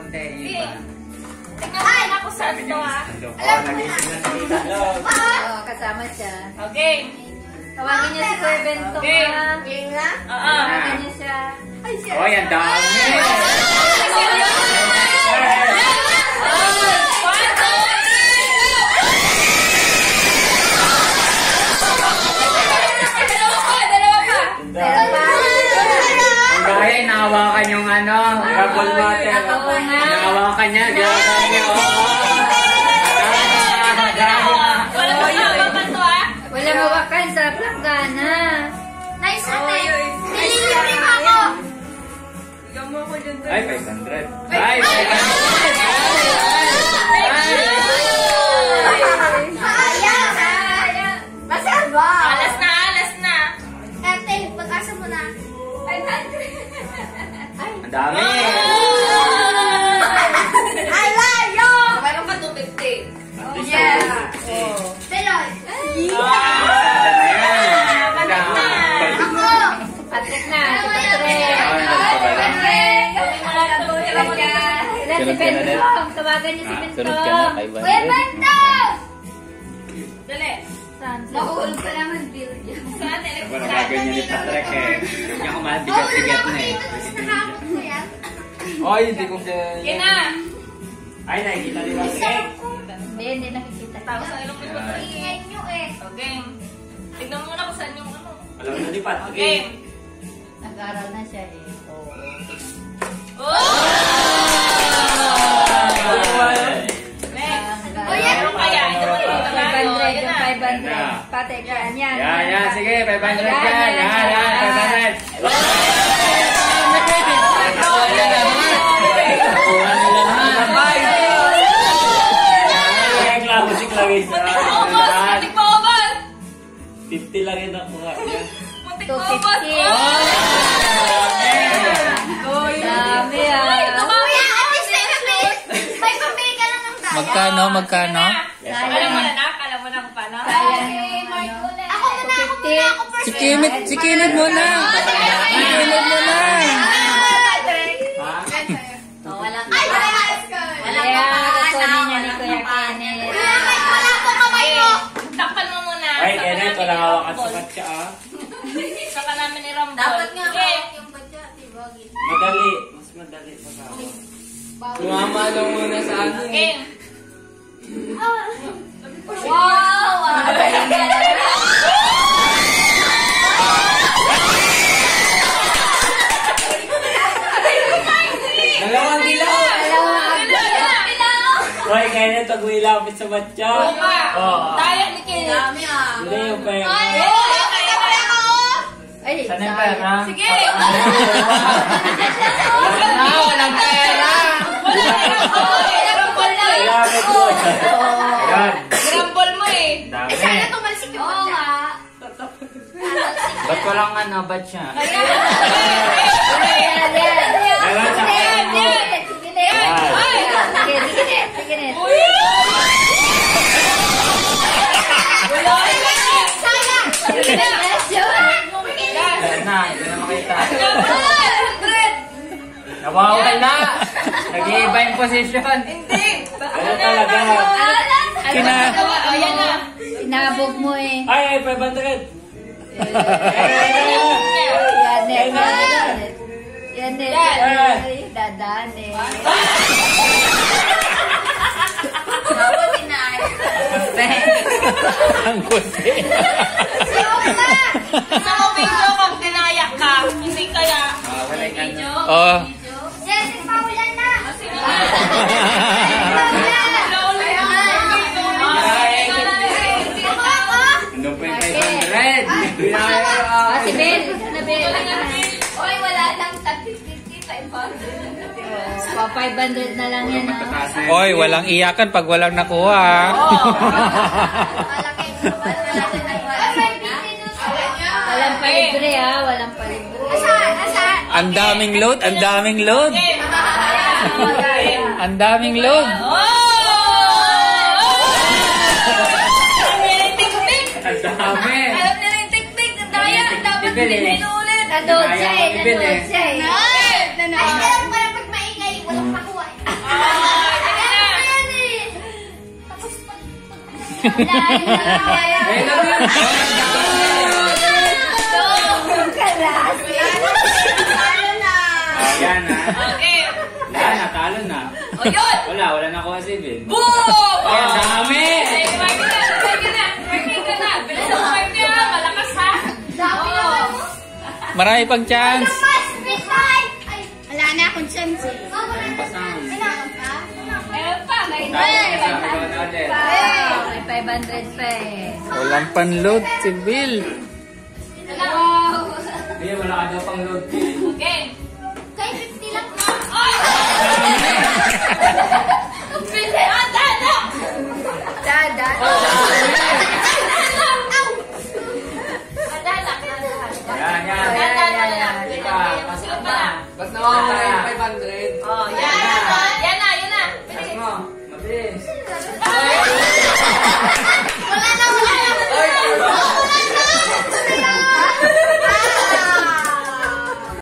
konti. Iba. Tingnan ako sa ito ha. Nagising na si Tita Log. Oo, kasama siya. Okay. Tawagin niya si Kuya Bento. Okay. Tawagin niya siya. Oy, ang dami. Gaya, nahawakan yung ano, bubble water. Nahawakan niya, gaya niya. Walang hawakan sa planggana. Nice ate. Nililibre mo ako. Ay, 500. Ay, 500. Sayang. Masal ba? Alas na. Ate, pag-asa mo na. 500. Ang dami. I love you. Meron pa 250. Yeah. Deloy. Patrick na, si Patrick. Si Bentong, tawagan niya si Bentong. Kuya Bento! Dali. Makuulog pa naman bill niya. Saan? Nagagawin niya ni Patrick eh. Huwag niya kumabigat-bigat na eh. Oy, hindi ko siya... Kina. Ay, nakikita ni Patrick. Hindi nakikita. Tapos ang ilong ko. Ingay nyo eh. Okay. Tignan mo muna kung saan yung ano. Alam na ni Pat. Okay. Nag-aaral na siya eh. Oh! Meron kaya? Ito mo yung 500, yung 500. Patrick, yan. Yan, sige, 500 yan. Yan, 500. Kuha nila naman. Ay, musik lagi. Muntik pa ubos! 50 lang yun ang mukha niya. Muntik pa ubos! 250. Dami ah. Kuya, ate, may pambili ka lang ng daya. Magkano? Alam mo na na? Alam mo na kung paano? Sayang yung Mark ano. muna. Ako muna. Ako first. Si Kinid mo na. Walang Ay, parehas ka. Kaya kukunin niya ni Kuya Kenneth. Wala ko kamay mo. Takpan mo muna. Ay, Kenneth, wala hawakan sa katsa ah. Saka namin ni Rambo. Dapat nga Okay. hawak yung badya, diba? Madali. Mas madali pa sa ako. Tumama lang muna sa ano eh. Okay. Wow! Dalawang dilaw. Hoy, Kenneth, pag may lapit sa batya. Oo. Tayo ni Kenneth. Dami ah. Hindi yung pera. Ay, Saan yung pera? Sige. Walang pera. Grambol na. Lapit ko. Ayan. Grambol mo eh. Dami. Sana tumalsik yung badya. Ba't walang ano, batya? yan. Meron sa Sige, net. Sayang! Ayan na, hindi na makita. Nawawala. Nag-iiba yung posisyon. Hindi. Ano talaga? Ayan na. Inabog mo eh. Ay, 500. Yan eh. Dadaan eh. Ang kuti. Gusto mo video kung tinayak ka? Hindi kaya. Wala yung ano. Oh. Yes, paulan na! Ano pa yung 500? Si Bel. Oy, wala lang. 500. 500 na lang yan ah. Oy, walang iyakan pag walang nakuha. Malaki. Ay, may bili doon sa kanya. Walang palibre ah. Walang palibre. Asan? Asan? Ang daming load. Ang daming load. Ang daming load. Ang dami. Alam nila yung tik-tik. Ang daya. Dapat bilhin ulit. Nanood siya eh. Ay, alam ko na pag maingay, walang makuha. Ayun lang yun. Yan na. Okay. Wala na, talo na. O yun! Wala na kuha si Bill. Boom! Ay, ang dami! Ay, working ka na. Bilis ang work niya. Malakas ha. Oo. Marami pang chance. Wala na akong chance eh. Pasang. Meron pa, may Hey! 500 pa eh. Walang pan-load si Bill. Wow! Hindi, wala ka daw pang load. Okay. Kay 50 lang. Ay! Ang bilis! Ah, dada! Dada. Dada! Yan, yan. Dada! Ika, pasok na. Ba't nawawala yung 500? Oh, yan na. Yan na. Pasok mo. Mabilis. Ah!